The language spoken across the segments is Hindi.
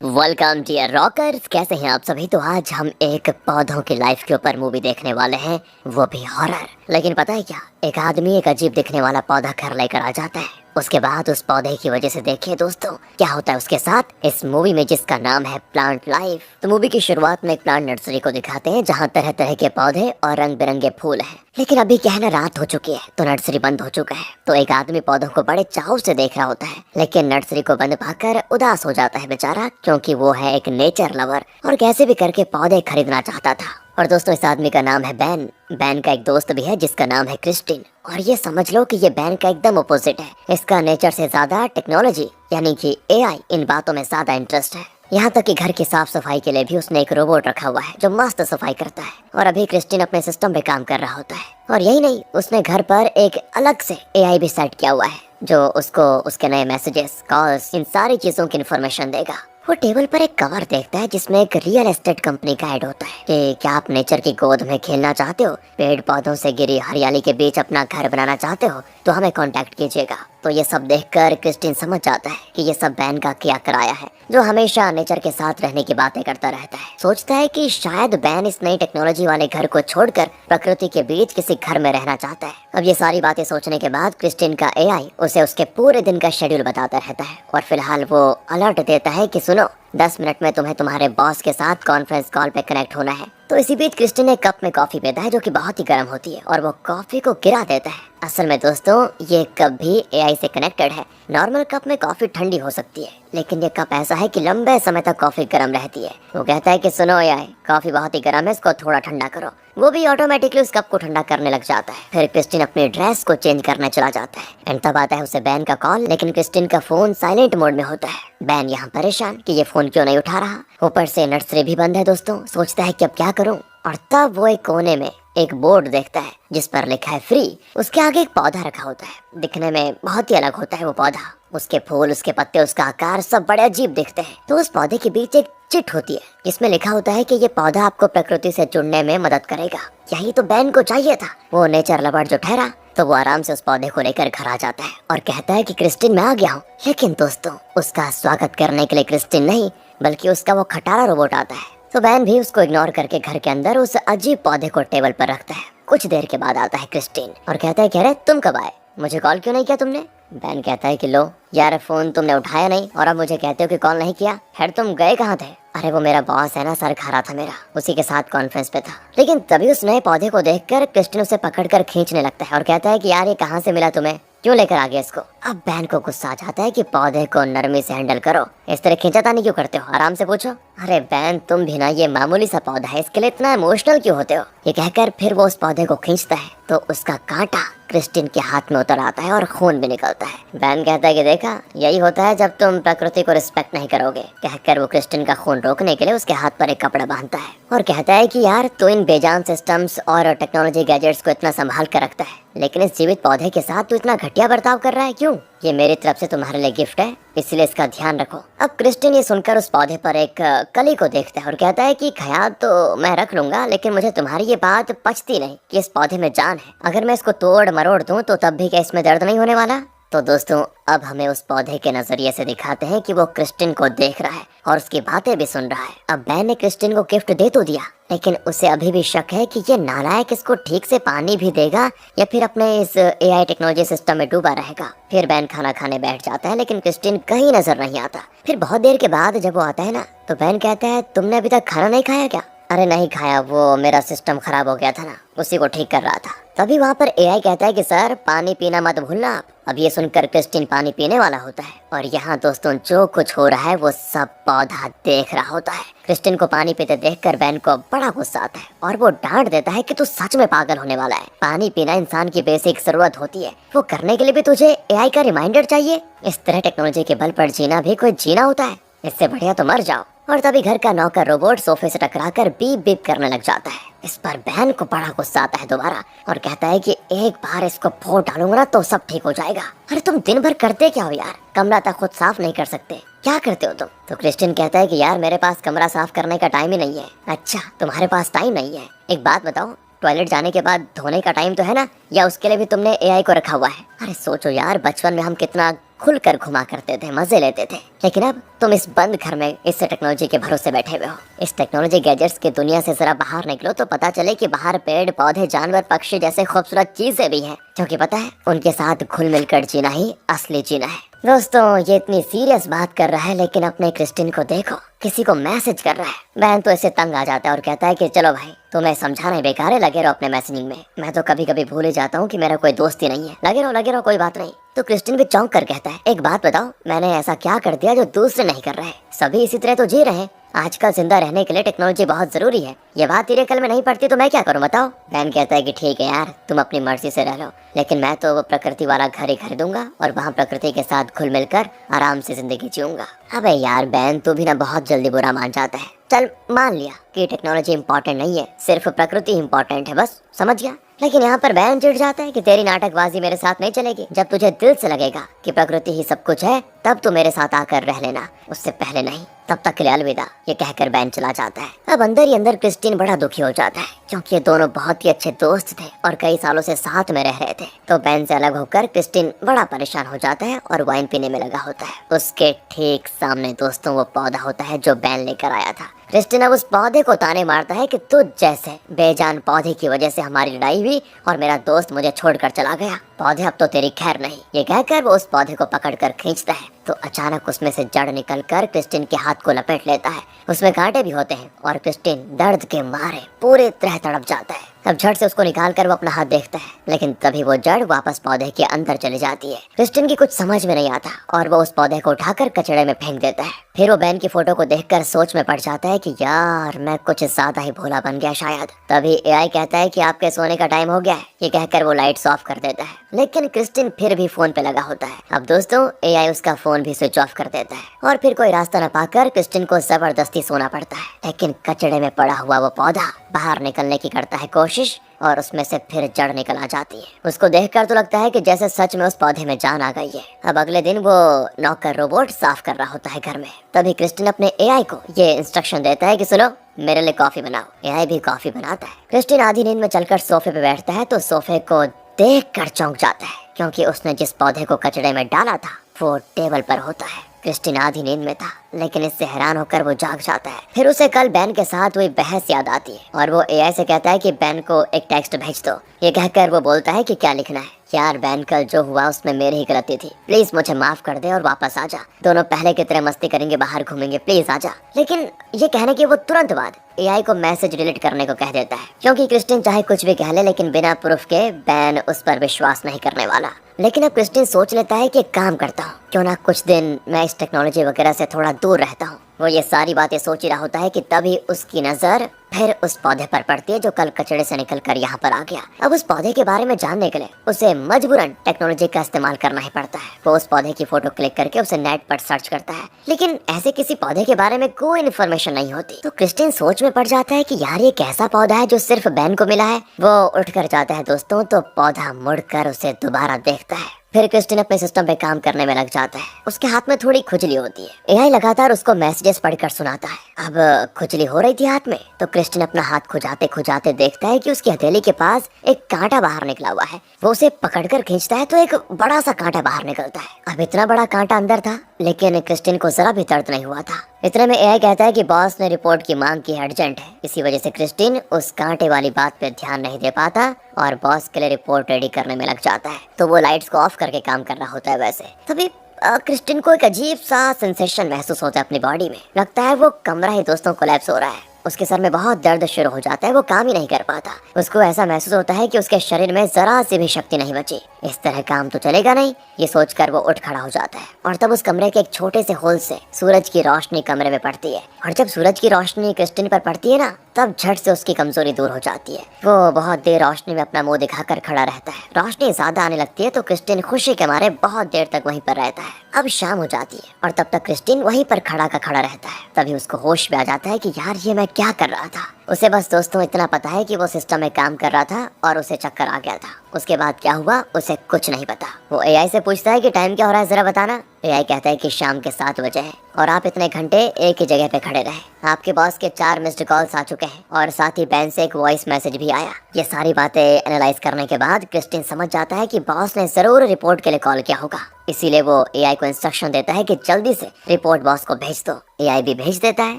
वेलकम डियर रॉकर्स, कैसे हैं आप सभी। तो आज हम एक पौधों की लाइफ के ऊपर मूवी देखने वाले हैं, वो भी हॉरर। लेकिन पता है क्या, एक आदमी एक अजीब दिखने वाला पौधा घर लेकर आ जाता है। उसके बाद उस पौधे की वजह से देखिए दोस्तों क्या होता है उसके साथ इस मूवी में, जिसका नाम है प्लांट लाइफ। तो मूवी की शुरुआत में एक प्लांट नर्सरी को दिखाते हैं जहाँ तरह तरह के पौधे और रंग बिरंगे फूल हैं। लेकिन अभी क्या है ना, रात हो चुकी है तो नर्सरी बंद हो चुका है। तो एक आदमी पौधों को बड़े चाव से देख रहा होता है, लेकिन नर्सरी को बंद पाकर उदास हो जाता है बेचारा, क्योंकि वो है एक नेचर लवर और कैसे भी करके पौधे खरीदना चाहता था। और दोस्तों इस आदमी का नाम है बैन। बैन का एक दोस्त भी है जिसका नाम है क्रिस्टिन। और ये समझ लो कि ये बैन का एकदम अपोजिट है। इसका नेचर से ज्यादा टेक्नोलॉजी यानी कि एआई इन बातों में ज्यादा इंटरेस्ट है। यहाँ तक कि घर की साफ सफाई के लिए भी उसने एक रोबोट रखा हुआ है जो मस्त सफाई करता है। और अभी क्रिस्टिन अपने सिस्टम पे काम कर रहा होता है। और यही नहीं, उसने घर पर एक अलग से एआई भी सेट किया हुआ है जो उसको उसके नए मैसेजेस, कॉल्स, इन सारी चीजों की इन्फॉर्मेशन देगा। वो टेबल पर एक कवर देखता है जिसमें एक रियल एस्टेट कंपनी का ऐड होता है कि क्या आप नेचर की गोद में खेलना चाहते हो, पेड़ पौधों से घिरी हरियाली के बीच अपना घर बनाना चाहते हो, तो हमें कांटेक्ट कीजिएगा। तो ये सब देखकर क्रिस्टिन समझ जाता है कि ये सब बैन का किया कराया है, जो हमेशा नेचर के साथ रहने की बातें करता रहता है। सोचता है कि शायद बैन इस नई टेक्नोलॉजी वाले घर को छोड़कर प्रकृति के बीच किसी घर में रहना चाहता है। अब ये सारी बातें सोचने के बाद क्रिस्टिन का एआई उसे उसके पूरे दिन का शेड्यूल बताता रहता है। और फिलहाल वो अलर्ट देता है कि सुनो, 10 मिनट में तुम्हें तुम्हारे बॉस के साथ कॉन्फ्रेंस कॉल पे कनेक्ट होना है। तो इसी बीच क्रिस्टिन एक कप में कॉफी पीता है जो कि बहुत ही गर्म होती है और वो कॉफी को गिरा देता है। असल में दोस्तों ये कप भी एआई से कनेक्टेड है। नॉर्मल कप में कॉफी ठंडी हो सकती है, लेकिन ये कप ऐसा है कि लंबे समय तक कॉफी गर्म रहती है। वो कहता है कि सुनो एआई, कॉफी बहुत ही गर्म है, इसको थोड़ा ठंडा करो। वो भी ऑटोमेटिकली उस कप को ठंडा करने लग जाता है। फिर क्रिस्टिन अपनी ड्रेस को चेंज करने चला जाता है एंड तब आता है उसे बैन का कॉल। लेकिन क्रिस्टिन का फोन साइलेंट मोड में होता है। बैन यहाँ परेशान कि ये फोन क्यों नहीं उठा रहा। ऊपर से नर्सरी भी बंद है दोस्तों। सोचता है कि अब क्या करूं। और तब वो एक कोने में एक बोर्ड देखता है जिस पर लिखा है फ्री। उसके आगे एक पौधा रखा होता है, दिखने में बहुत ही अलग होता है वो पौधा। उसके फूल, उसके पत्ते, उसका आकार सब बड़े अजीब दिखते हैं। तो उस पौधे के बीच एक चिट होती है जिसमें लिखा होता है कि ये पौधा आपको प्रकृति से जुड़ने में मदद करेगा। यही तो बैन को चाहिए था। वो नेचर लवर जो ठहरा, तो वो आराम से उस पौधे को लेकर घर आ जाता है और कहता है कि क्रिस्टिन मैं आ गया हूँ। लेकिन दोस्तों उसका स्वागत करने के लिए क्रिस्टिन नहीं बल्कि उसका वो खटारा रोबोट आता है। तो बैन भी उसको इग्नोर करके घर के अंदर उस अजीब पौधे को टेबल पर रखता है। कुछ देर के बाद आता है क्रिस्टिन और कहता है कि अरे तुम कब आए, मुझे कॉल क्यों नहीं किया तुमने। बैन कहता है कि लो यार, फोन तुमने उठाया नहीं और अब मुझे कहते हो कि कॉल नहीं किया। खैर तुम गए कहाँ थे। अरे वो मेरा बॉस है ना, सर खा रहा था मेरा, उसी के साथ कॉन्फ्रेंस पे था। लेकिन तभी उस नए पौधे को देखकर क्रिस्टिन उसे पकड़कर खींचने लगता है और कहता है कि यार ये कहाँ से मिला तुम्हें, क्यों लेकर आ गया इसको। अब बैन को गुस्सा आ जाता है कि पौधे को नरमी से हैंडल करो, इस तरह खींचातानी क्यों करते हो, आराम से पूछो। अरे बैन तुम भी ना, ये मामूली सा पौधा है, इसके लिए इतना इमोशनल क्यों होते हो। ये कहकर फिर वो उस पौधे को खींचता है तो उसका कांटा क्रिस्टिन के हाथ में उतर आता है और खून भी निकलता है। बैन कहता है कि देखा, यही होता है जब तुम प्रकृति को रिस्पेक्ट नहीं करोगे। कहकर वो क्रिस्टिन का खून रोकने के लिए उसके हाथ पर एक कपड़ा बांधता है और कहता है कि यार तू इन बेजान सिस्टम्स और टेक्नोलॉजी गैजेट्स को इतना संभाल कर रखता है, लेकिन इस जीवित पौधे के साथ तू इतना घटिया बर्ताव कर रहा है क्यों। ये मेरी तरफ से तुम्हारे लिए गिफ्ट है, इसलिए इसका ध्यान रखो। अब क्रिस्टिन ये सुनकर उस पौधे पर एक कली को देखता है और कहता है कि ख्याल तो मैं रख लूंगा, लेकिन मुझे तुम्हारी ये बात पचती नहीं कि इस पौधे में जान है। अगर मैं इसको तोड़ मरोड़ दूं तो तब भी क्या इसमें दर्द नहीं होने वाला। तो दोस्तों अब हमें उस पौधे के नजरिए से दिखाते हैं कि वो क्रिस्टिन को देख रहा है और उसकी बातें भी सुन रहा है। अब बैन ने क्रिस्टिन को गिफ्ट दे तो दिया, लेकिन उसे अभी भी शक है कि ये नालायक इसको ठीक से पानी भी देगा या फिर अपने इस एआई टेक्नोलॉजी सिस्टम में डूबा रहेगा। फिर बैन खाना खाने बैठ जाता है, लेकिन क्रिस्टिन कहीं नजर नहीं आता। फिर बहुत देर के बाद जब वो आता है ना, तो बैन कहता है तुमने अभी तक खाना नहीं खाया क्या। अरे नहीं खाया, वो मेरा सिस्टम खराब हो गया था ना, उसी को ठीक कर रहा था। तभी वहाँ पर एआई कहता है कि सर पानी पीना मत भूलना आप। अब ये सुनकर क्रिस्टिन पानी पीने वाला होता है और यहाँ दोस्तों जो कुछ हो रहा है वो सब पौधा देख रहा होता है। क्रिस्टिन को पानी पीते देखकर बैन को बड़ा गुस्सा आता है और वो डांट देता है कि तू सच में पागल होने वाला है। पानी पीना इंसान की बेसिक जरूरत होती है, वो करने के लिए भी तुझे एआई का रिमाइंडर चाहिए। इस तरह टेक्नोलॉजी के बल पर जीना भी कोई जीना होता है, इससे बढ़िया तो मर जाओ। और तभी घर का नौकर रोबोट सोफे से टकराकर बीप बीप करने लग जाता है। इस पर बैन को बड़ा गुस्सा आता है दोबारा और कहता है कि एक बार इसको फोड़ डालूंगा ना तो सब ठीक हो जाएगा। अरे तुम दिन भर करते क्या हो यार, कमरा तक खुद साफ नहीं कर सकते, क्या करते हो तुम। तो क्रिस्टिन कहता है कि यार मेरे पास कमरा साफ करने का टाइम ही नहीं है। अच्छा तुम्हारे पास टाइम नहीं है, एक बात बताओ, टॉयलेट जाने के बाद धोने का टाइम तो है ना, या उसके लिए भी तुमने एआई को रखा हुआ है। अरे सोचो यार, बचपन में हम कितना खुलकर घुमा करते थे, मजे लेते थे, लेकिन अब तुम इस बंद घर में इस टेक्नोलॉजी के भरोसे बैठे हुए हो। इस टेक्नोलॉजी गैजेट्स की दुनिया से जरा बाहर निकलो तो पता चले कि बाहर पेड़ पौधे जानवर पक्षी जैसे खूबसूरत चीजें भी हैं, क्योंकि पता है उनके साथ घुल मिलकर जीना ही असली जीना है। दोस्तों, ये इतनी सीरियस बात कर रहा है, लेकिन अपने क्रिस्टिन को देखो, किसी को मैसेज कर रहा है। बहन तो ऐसे तंग आ जाता है और कहता है कि चलो भाई, तुम्हें समझाना बेकार है, लगे रहो अपने मैसेजिंग में। मैं तो कभी कभी भूल ही जाता हूँ कि मेरा कोई दोस्त ही नहीं है, लगे रहो कोई बात नहीं। तो क्रिस्टिन भी चौंक कर कहता है, एक बात बताओ, मैंने ऐसा क्या कर दिया जो दूसरे नहीं कर रहे? सभी इसी तरह तो जी रहे हैं। आजकल जिंदा रहने के लिए टेक्नोलॉजी बहुत जरूरी है। ये बात तेरे कल में नहीं पड़ती तो मैं क्या करूं बताओ? बहन कहता है कि ठीक है यार, तुम अपनी मर्जी से रह लो, लेकिन मैं तो वो प्रकृति वाला घर ही खरीदूंगा और वहाँ प्रकृति के साथ घुल मिलकर आराम से जिंदगी जीऊंगा। अबे यार बहन, तू भी ना बहुत जल्दी बुरा मान जाता है। चल मान लिया कि टेक्नोलॉजी इम्पोर्टेंट नहीं है, सिर्फ प्रकृति इम्पोर्टेंट है, बस समझ गया। लेकिन यहाँ पर बहन चिढ़ जाता है कि तेरी नाटकबाजी मेरे साथ नहीं चलेगी। जब तुझे दिल से लगेगा कि प्रकृति ही सब कुछ है, तब तू मेरे साथ आकर रह लेना, उससे पहले नहीं। तब तक के लिए अलविदा, ये कहकर बैन चला जाता है। अब अंदर ही अंदर क्रिस्टीन बड़ा दुखी हो जाता है, क्योंकि ये दोनों बहुत ही अच्छे दोस्त थे और कई सालों से साथ में रह रहे थे। तो बैन से अलग होकर क्रिस्टीन बड़ा परेशान हो जाता है और वाइन पीने में लगा होता है। उसके ठीक सामने दोस्तों वो पौधा होता है जो बैन लेकर आया था। क्रिस्टीन अब उस पौधे को ताने मारता है कि तुझ जैसे बेजान पौधे की वजह से हमारी लड़ाई हुई और मेरा दोस्त मुझे छोड़कर चला गया। पौधे अब तो तेरी खैर नहीं। ये कहकर वो उस पौधे को पकड़कर खींचता है तो अचानक उसमें से जड़ निकलकर क्रिस्टीन के हाथ को लपेट लेता है। उसमें कांटे भी होते हैं और क्रिस्टीन दर्द के मारे पूरी तरह तड़प जाता है। अब झट से उसको निकाल कर वो अपना हाथ देखता है, लेकिन तभी वो जड़ वापस पौधे के अंदर चली जाती है। क्रिस्टीन की कुछ समझ में नहीं आता और वो उस पौधे को उठाकर कचड़े में फेंक देता है। फिर वो बैन की फोटो को देखकर सोच में पड़ जाता है कि यार मैं कुछ ज्यादा ही भोला बन गया शायद। तभी एआई कहता है कि आपके सोने का टाइम हो गया है। ये कहकर वो लाइट्स ऑफ कर देता है, लेकिन क्रिस्टीन फिर भी फोन पे लगा होता है। अब दोस्तों, एआई उसका फोन भी स्विच ऑफ कर देता है और फिर कोई रास्ता न पाकर क्रिस्टीन को जबरदस्ती सोना पड़ता है। लेकिन कचड़े में पड़ा हुआ वो पौधा बाहर निकलने की करता है कोशिश और उसमें से फिर जड़ निकल आ जाती है। उसको देखकर तो लगता है कि जैसे सच में उस पौधे में जान आ गई है। अब अगले दिन वो नौकर रोबोट साफ कर रहा होता है घर में। तभी क्रिस्टीन अपने एआई को ये इंस्ट्रक्शन देता है कि सुनो, मेरे लिए कॉफी बनाओ। एआई भी कॉफी बनाता है। क्रिस्टीन आधी नींद में चलकर सोफे पे बैठता है तो सोफे को देखकर चौंक जाता है, क्योंकि उसने जिस पौधे को कचड़े में डाला था वो टेबल पर होता है। क्रिस्टीन आधी नींद में था, लेकिन इससे हैरान होकर वो जाग जाता है। फिर उसे कल बैन के साथ हुई बहस याद आती है और वो एआई से कहता है कि बैन को एक टेक्स्ट भेज दो। ये कहकर वो बोलता है कि क्या लिखना है। यार बैन, कल जो हुआ उसमें मेरी ही गलती थी, प्लीज मुझे माफ कर दे और वापस आ जा। दोनों पहले की तरह मस्ती करेंगे, बाहर घूमेंगे, प्लीज आ जा। लेकिन ये कहने के वो तुरंत बाद एआई को मैसेज डिलीट करने को कह देता है, क्योंकि क्रिस्टीन चाहे कुछ भी कह ले, लेकिन बिना प्रूफ के बैन उस पर विश्वास नहीं करने वाला। लेकिन अब क्रिस्टीन सोच लेता है कि एक काम करता हूँ, क्यों ना कुछ दिन मैं इस टेक्नोलॉजी वगैरह से थोड़ा दूर रहता हूँ। वो ये सारी बातें सोच ही रहा होता है कि तभी उसकी नजर फिर उस पौधे पर पड़ती है जो कल कचड़े से निकलकर यहाँ पर आ गया। अब उस पौधे के बारे में जानने के लिए उसे मजबूरन टेक्नोलॉजी का इस्तेमाल करना ही पड़ता है। वो उस पौधे की फोटो क्लिक करके उसे नेट पर सर्च करता है, लेकिन ऐसे किसी पौधे के बारे में कोई इन्फॉर्मेशन नहीं होती। तो क्रिस्टीन सोच में पड़ जाता है कि यार ये कैसा पौधा है जो सिर्फ बैन को मिला है। वो उठ कर जाता है दोस्तों, तो पौधा मुड़कर उसे दोबारा देखता है। फिर क्रिस्टीन अपने सिस्टम पे काम करने में लग जाता है। उसके हाथ में थोड़ी खुजली होती है। एआई लगातार उसको मैसेजेस पढ़कर सुनाता है। अब खुजली हो रही थी हाथ में, तो क्रिस्टीन अपना हाथ खुजाते खुजाते देखता है कि उसकी हथेली के पास एक कांटा बाहर निकला हुआ है। वो उसे पकड़कर खींचता है तो एक बड़ा सा कांटा बाहर निकलता है। अब इतना बड़ा कांटा अंदर था, लेकिन क्रिस्टीन को जरा भी दर्द नहीं हुआ था। इतने में एआई कहता है कि बॉस ने रिपोर्ट की मांग की, अर्जेंट है। इसी वजह से क्रिस्टीन उस कांटे वाली बात पे ध्यान नहीं दे पाता और बॉस के लिए रिपोर्ट रेडी करने में लग जाता है। तो वो लाइट्स को ऑफ करके काम कर रहा होता है। वैसे तभी क्रिस्टीन को एक अजीब सा सेंसेशन महसूस होता है अपनी बॉडी में। लगता है वो कमरा ही दोस्तों कोलैप्स हो रहा है। उसके सर में बहुत दर्द शुरू हो जाता है। वो काम ही नहीं कर पाता। उसको ऐसा महसूस होता है कि उसके शरीर में जरा सी भी शक्ति नहीं बची। इस तरह काम तो चलेगा नहीं, ये सोचकर वो उठ खड़ा हो जाता है। और तब उस कमरे के एक छोटे से होल से सूरज की रोशनी कमरे में पड़ती है। और जब सूरज की रोशनी क्रिस्टीन पर पड़ती है ना, तब झट से उसकी कमजोरी दूर हो जाती है। वो बहुत देर रोशनी में अपना मुंह दिखाकर खड़ा रहता है। रोशनी ज्यादा आने लगती है तो क्रिस्टीन खुशी के मारे बहुत देर तक वहीं पर रहता है। अब शाम हो जाती है और तब तक क्रिस्टीन वहीं पर खड़ा का खड़ा रहता है। तभी उसको होश में आ जाता है कि यार ये मैं क्या कर रहा था। उसे बस दोस्तों इतना पता है कि वो सिस्टम में काम कर रहा था और उसे चक्कर आ गया था। उसके बाद क्या हुआ उसे कुछ नहीं पता। वो एआई से पूछता है कि टाइम क्या हो रहा है, जरा बताना। एआई कहता है कि शाम के 7 बजे है और आप इतने घंटे एक ही जगह पे खड़े रहे। आपके बॉस के 4 मिस्ड कॉल्स आ चुके हैं और साथ ही बैन से एक वॉइस मैसेज भी आया। ये सारी बातें एनालाइज करने के बाद क्रिस्टीन समझ जाता है कि बॉस ने जरूर रिपोर्ट के लिए कॉल किया होगा। इसीलिए वो एआई को इंस्ट्रक्शन देता है कि जल्दी से रिपोर्ट बॉस को भेज दो। एआई भी भेज देता है।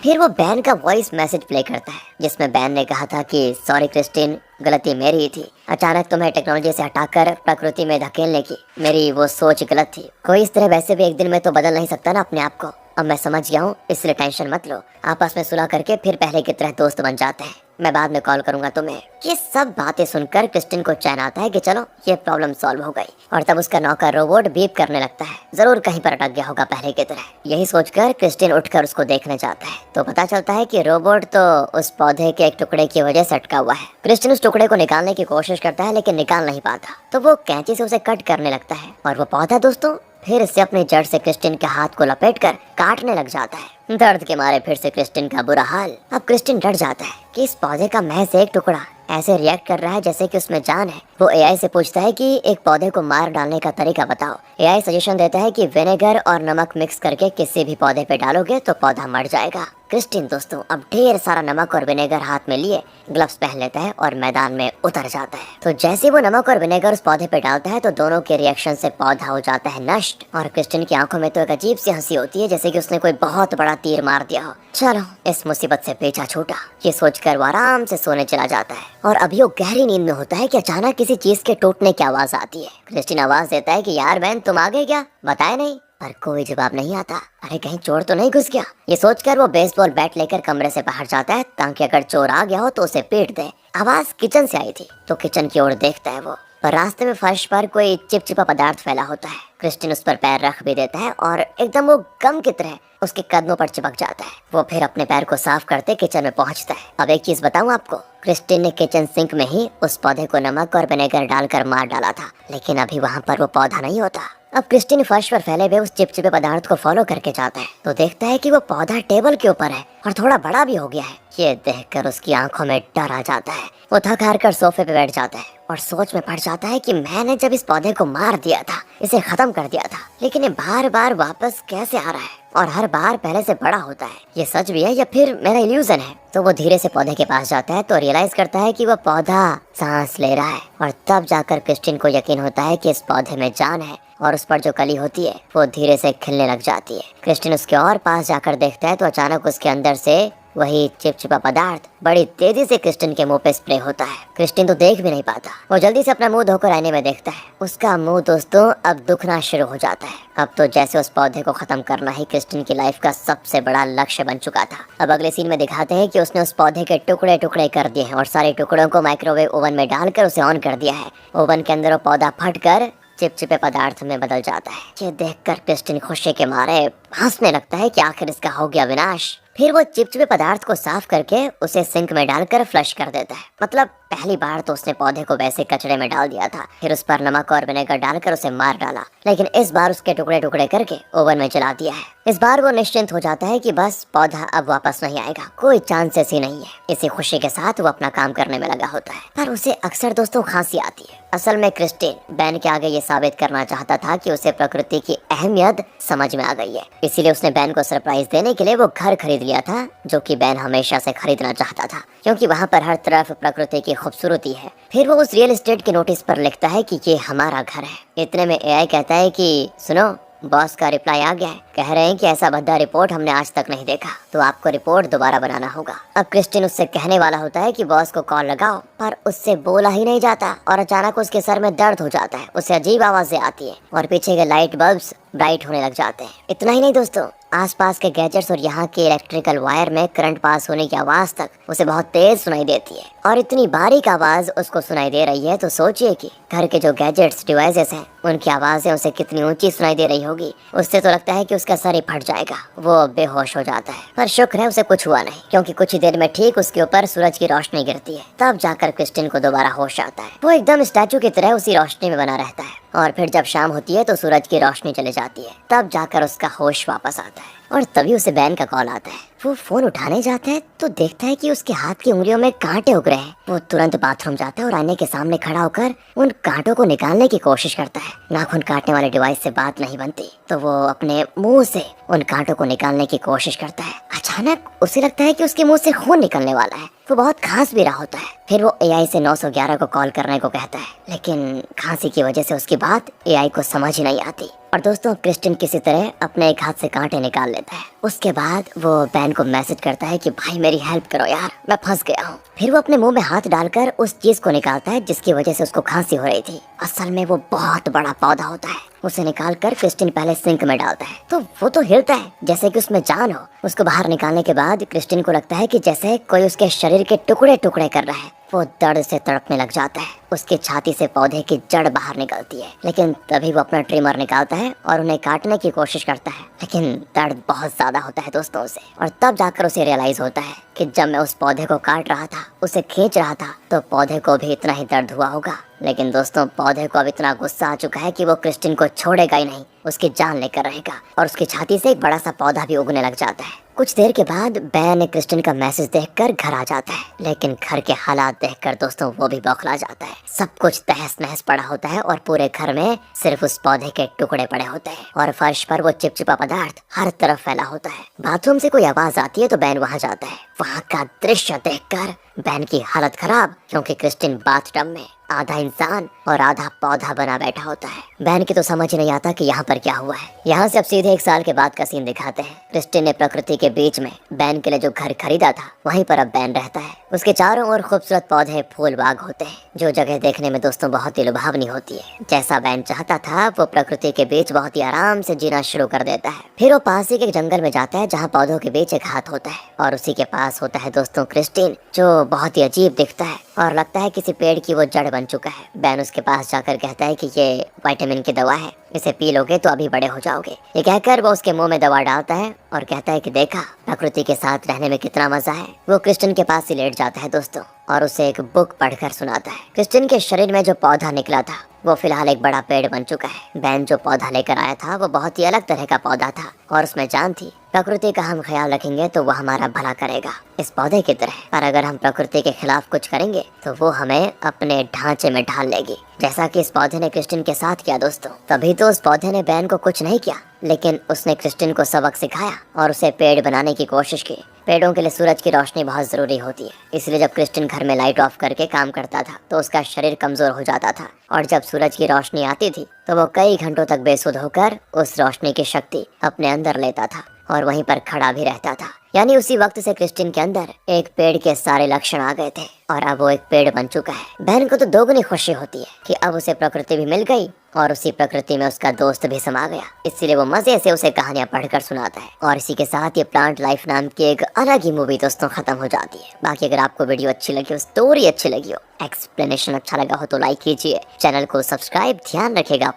फिर वो बैन का वॉइस मैसेज प्ले करता है जिसमें बैन ने कहा था कि सॉरी क्रिस्टिन, गलती मेरी ही थी। अचानक तुम्हें टेक्नोलॉजी से हटाकर प्रकृति में धकेलने की मेरी वो सोच गलत थी। कोई इस तरह वैसे भी एक दिन में तो बदल नहीं सकता ना अपने आप को। अब मैं समझ गया हूँ, इसलिए टेंशन मत लो। आपस में सुलह करके फिर पहले की तरह दोस्त बन जाते हैं। मैं बाद में कॉल करूंगा तुम्हें। ये सब बातें सुनकर क्रिस्टिन को चैन आता है कि चलो ये प्रॉब्लम सॉल्व हो गई। और तब उसका नौकर रोबोट बीप करने लगता है। जरूर कहीं पर अटक गया होगा पहले की तरह। यही सोचकर क्रिस्टिन उठकर उसको देखने जाता है तो पता चलता है कि रोबोट तो उस पौधे के एक टुकड़े की वजह से अटका हुआ है। क्रिस्टिन उस टुकड़े को निकालने की कोशिश करता है लेकिन निकाल नहीं पाता, तो वो कैंची से उसे कट करने लगता है और वो पौधा दोस्तों फिर से अपनी जड़ से क्रिस्टिन के हाथ को लपेटकर काटने लग जाता है। दर्द के मारे फिर से क्रिस्टिन का बुरा हाल। अब क्रिस्टिन डर जाता है कि इस पौधे का महज एक टुकड़ा ऐसे रिएक्ट कर रहा है जैसे कि उसमें जान है। वो एआई से पूछता है कि एक पौधे को मार डालने का तरीका बताओ। एआई सजेशन देता है कि विनेगर और नमक मिक्स करके किसी भी पौधे पे डालोगे तो पौधा मर जाएगा। क्रिस्टिन दोस्तों अब ढेर सारा नमक और विनेगर हाथ में लिए ग्लव्स पहन लेता है और मैदान में उतर जाता है। तो जैसे वो नमक और विनेगर उस पौधे पे डालता है तो दोनों के रिएक्शन से पौधा हो जाता है नष्ट। और क्रिस्टिन की आंखों में तो एक अजीब सी हंसी होती है जैसे कि उसने कोई बहुत बड़ा तीर मार दिया हो। चलो इस मुसीबत से पीछा छूटा, ये सोचकर वो आराम से सोने चला जाता है। और अभी वो गहरी नींद में होता है कि अचानक किसी चीज के टूटने की आवाज आती है। क्रिस्टिन आवाज देता है कि यार बहन तुम आ गए क्या, बताए नहीं। पर कोई जवाब नहीं आता। अरे कहीं चोर तो नहीं घुस गया। ये सोचकर वो बेसबॉल बैट लेकर कमरे से बाहर जाता है ताकि अगर चोर आ गया हो तो उसे पीट दे। आवाज किचन से आई थी तो किचन की ओर देखता है वो, पर रास्ते में फर्श पर कोई चिपचिपा पदार्थ फैला होता है। क्रिस्टिन उस पर पैर रख भी देता है और एकदम वो गम की तरह उसके कदमों पर चिपक जाता है। वो फिर अपने पैर को साफ करते किचन में पहुंचता है। अब एक चीज बताऊं आपको, क्रिस्टिन ने किचन सिंक में ही उस पौधे को नमक और विनेगर डालकर मार डाला था, लेकिन अभी वहाँ पर वो पौधा नहीं होता। अब क्रिस्टिन फर्श पर फैले हुए उस चिपचिपे पदार्थ को फॉलो करके जाता है तो देखता है कि वो पौधा टेबल के ऊपर है और थोड़ा बड़ा भी हो गया है। ये देखकर उसकी आंखों में डर आ जाता है। वो थक हार कर सोफे पे बैठ जाता है और सोच में पड़ जाता है कि मैंने जब इस पौधे को मार दिया था, इसे खत्म कर दिया था, लेकिन ये बार बार वापस कैसे आ रहा है और हर बार पहले से बड़ा होता है। ये सच भी है या फिर मेरा इल्यूजन है। तो वो धीरे से पौधे के पास जाता है तो रियलाइज करता है कि वो पौधा सांस ले रहा है। और तब जाकर क्रिस्टिन को यकीन होता है कि इस पौधे में जान है और उस पर जो कली होती है वो धीरे से खिलने लग जाती है। क्रिस्टिन उसके और पास जाकर देखता है तो अचानक उसके अंदर से वही चिपचिपा पदार्थ बड़ी तेजी से क्रिस्टिन के मुंह पे स्प्रे होता है। क्रिस्टिन तो देख भी नहीं पाता। वो जल्दी से अपना मुंह धोकर आईने में देखता है। उसका मुंह दोस्तों अब दुखना शुरू हो जाता है। अब तो जैसे उस पौधे को खत्म करना ही क्रिस्टिन की लाइफ का सबसे बड़ा लक्ष्य बन चुका था। अब अगले सीन में दिखाते हैं कि उसने उस पौधे के टुकड़े टुकड़े कर दिए हैं और सारे टुकड़ों को माइक्रोवेव ओवन में डालकर उसे ऑन कर दिया है। ओवन के अंदर वो पौधा फटकर चिपचिपे पदार्थ में बदल जाता है। ये देखकर क्रिस्टिन खुशी के मारे हंसने लगता है कि आखिर इसका हो गया विनाश। फिर वो चिपचिपे पदार्थ को साफ करके उसे सिंक में डालकर फ्लश कर देता है। मतलब पहली बार तो उसने पौधे को वैसे कचरे में डाल दिया था, फिर उस पर नमक और विनेगर डालकर उसे मार डाला, लेकिन इस बार उसके टुकड़े टुकड़े करके ओवन में जला दिया है। इस बार वो निश्चिंत हो जाता है कि बस पौधा अब वापस नहीं आएगा, कोई चांसेस ही नहीं है। इसी खुशी के साथ वो अपना काम करने में लगा होता है। पर उसे अक्सर दोस्तों खांसी आती है। असल में क्रिस्टिन बैन के आगे ये साबित करना चाहता था कि उसे प्रकृति की अहमियत समझ में आ गई है। इसीलिए उसने बैन को सरप्राइज देने के लिए वो घर खरीद लिया था, जो कि बैन हमेशा से खरीदना चाहता था, क्योंकि वहाँ पर हर तरफ प्रकृति की खूबसूरती है। फिर वो उस रियल एस्टेट के नोटिस पर लिखता है कि ये हमारा घर है। इतने में एआई कहता है कि सुनो, बॉस का रिप्लाई आ गया है। कह रहे हैं कि ऐसा भद्दा रिपोर्ट हमने आज तक नहीं देखा, तो आपको रिपोर्ट दोबारा बनाना होगा। अब क्रिस्टिन उससे कहने वाला होता है कि बॉस को कॉल लगाओ, पर उससे बोला ही नहीं जाता और अचानक उसके सर में दर्द हो जाता है। उसे अजीब आवाजें आती है और पीछे के लाइट बल्ब्स ब्राइट होने लग जाते हैं। इतना ही नहीं दोस्तों, आसपास के गैजेट्स और यहाँ के इलेक्ट्रिकल वायर में करंट पास होने की आवाज तक उसे बहुत तेज सुनाई देती है। और इतनी बारीक आवाज उसको सुनाई दे रही है तो सोचिए कि घर के जो गैजेट्स डिवाइसेस हैं उनकी आवाजें उसे कितनी ऊंची सुनाई दे रही होगी। उससे तो लगता है कि उसका सर ही फट जाएगा। वो बेहोश हो जाता है, पर शुक्र है उसे कुछ हुआ नहीं, क्योंकि कुछ ही देर में ठीक उसके ऊपर सूरज की रोशनी गिरती है। तब जाकर क्रिस्टिन को दोबारा होश आता है। वो एकदम स्टैचू की तरह उसी रोशनी में बना रहता है और फिर जब शाम होती है तो सूरज की रोशनी चली जाती है। तब जाकर उसका होश वापस आता है और तभी उसे बैन का कॉल आता है। वो फोन उठाने जाता है तो देखता है कि उसके हाथ की उंगलियों में कांटे उग रहे हैं। वो तुरंत बाथरूम जाता है और आईने के सामने खड़ा होकर उन कांटों को निकालने की कोशिश करता है। नाखून काटने वाले डिवाइस से बात नहीं बनती, तो वो अपने मुंह से उन कांटों को निकालने की कोशिश करता है। अचानक उसे लगता है कि उसके मुंह से खून निकलने वाला है। वो बहुत खांस भी रहा होता है। फिर वो एआई से 911 को कॉल करने को कहता है, लेकिन खांसी की वजह से उसकी बात एआई को समझ ही नहीं आती। और दोस्तों क्रिस्टिन किसी तरह अपने एक हाथ से कांटे निकाल लेता है। उसके बाद वो बैन को मैसेज करता है कि भाई मेरी हेल्प करो यार, मैं फंस गया हूँ। फिर वो अपने मुंह में हाथ डालकर उस चीज को निकालता है जिसकी वजह से उसको खांसी हो रही थी। असल में वो बहुत बड़ा पौधा होता है। उसे निकालकर क्रिस्टिन पहले सिंक में डालता है तो वो तो हिलता है जैसे कि उसमें जान हो। उसको बाहर निकालने के बाद क्रिस्टिन को लगता है कि जैसे कोई उसके शरीर के टुकड़े टुकड़े कर रहा है। वो दर्द से तड़पने लग जाता है। उसकी छाती से पौधे की जड़ बाहर निकलती है, लेकिन तभी वो अपना ट्रिमर निकालता है और उन्हें काटने की कोशिश करता है, लेकिन दर्द बहुत ज्यादा होता है दोस्तों उसे। और तब जाकर उसे रियलाइज होता है कि जब मैं उस पौधे को काट रहा था, उसे खींच रहा था, तो पौधे को भी इतना ही दर्द हुआ होगा। लेकिन दोस्तों पौधे को अब इतना गुस्सा आ चुका है कि वो क्रिस्टिन को छोड़ेगा ही नहीं, उसकी जान लेकर रहेगा। और उसकी छाती से एक बड़ा सा पौधा भी उगने लग जाता है। कुछ देर के बाद बैन क्रिस्टिन का मैसेज देखकर घर आ जाता है, लेकिन घर के हालात देखकर दोस्तों वो भी बौखला जाता है। सब कुछ तहस नहस पड़ा होता है और पूरे घर में सिर्फ उस पौधे के टुकड़े पड़े होते हैं और फर्श पर वो चिपचिपा पदार्थ हर तरफ फैला होता है। बाथरूम से कोई आवाज आती है तो बैन वहाँ जाता है। वहाँ का दृश्य देखकर बैन की हालत खराब, क्योंकि क्रिस्टिन बाथटब में आधा इंसान और आधा पौधा बना बैठा होता है। बैन की तो समझ ही नहीं आता कि यहाँ पर क्या हुआ है। यहाँ से अब सीधे 1 साल के बाद का सीन दिखाते हैं। क्रिस्टिन ने प्रकृति के बीच में बैन के लिए जो घर खरीदा था वहीं पर अब बैन रहता है। उसके चारों ओर खूबसूरत पौधे फूल बाग होते हैं, जो जगह देखने में दोस्तों बहुत ही लुभावनी होती है। जैसा बैन चाहता था वो प्रकृति के बीच बहुत ही आराम से जीना शुरू कर देता है। फिर वो पास ही के जंगल में जाता है जहाँ पौधों के बीच एक हाथ होता है और उसी के पास होता है दोस्तों क्रिस्टिन, जो बहुत ही अजीब दिखता है और लगता है किसी पेड़ की वो जड़ बन चुका है। बैन उसके पास जाकर कहता है कि ये विटामिन की दवा है, इसे पी लोगे तो अभी बड़े हो जाओगे। ये कहकर वो उसके मुंह में दवा डालता है और कहता है कि देखा प्रकृति के साथ रहने में कितना मजा है। वो क्रिस्टिन के पास ही लेट जाता है दोस्तों और उसे एक बुक पढ़कर सुनाता है। क्रिस्टिन के शरीर में जो पौधा निकला था वो फिलहाल एक बड़ा पेड़ बन चुका है। बैन जो पौधा लेकर आया था वो बहुत ही अलग तरह का पौधा था और उसमें जान थी। प्रकृति का हम ख्याल रखेंगे तो वो हमारा भला करेगा इस पौधे की तरह, पर अगर हम प्रकृति के खिलाफ कुछ करेंगे तो वो हमें अपने ढांचे में ढाल लेगी, जैसा कि इस पौधे ने क्रिस्टिन के साथ किया दोस्तों। तभी तो उस पौधे ने बैन को कुछ नहीं किया, लेकिन उसने क्रिस्टिन को सबक सिखाया और उसे पेड़ बनाने की कोशिश की। पेड़ों के लिए सूरज की रोशनी बहुत जरूरी होती है, इसलिए जब क्रिस्टिन घर में लाइट ऑफ करके काम करता था तो उसका शरीर कमजोर हो जाता था और जब सूरज की रोशनी आती थी तो वो कई घंटों तक बेसुध होकर उस रोशनी की शक्ति अपने अंदर लेता था और वहीं पर खड़ा भी रहता था। यानी उसी वक्त से क्रिस्टिन के अंदर एक पेड़ के सारे लक्षण आ गए थे और अब वो एक पेड़ बन चुका है। बहन को तो दोगुनी खुशी होती है कि अब उसे प्रकृति भी मिल गई और उसी प्रकृति में उसका दोस्त भी समा गया। इसीलिए वो मजे से उसे कहानियां पढ़कर सुनाता है। और इसी के साथ ये प्लांट लाइफ नाम की एक अलग ही मूवी दोस्तों खत्म हो जाती है। बाकी अगर आपको वीडियो अच्छी लगी हो, स्टोरी अच्छी लगी हो, एक्सप्लेनेशन अच्छा लगा हो तो लाइक कीजिए, चैनल को सब्सक्राइब ध्यान रखेगा।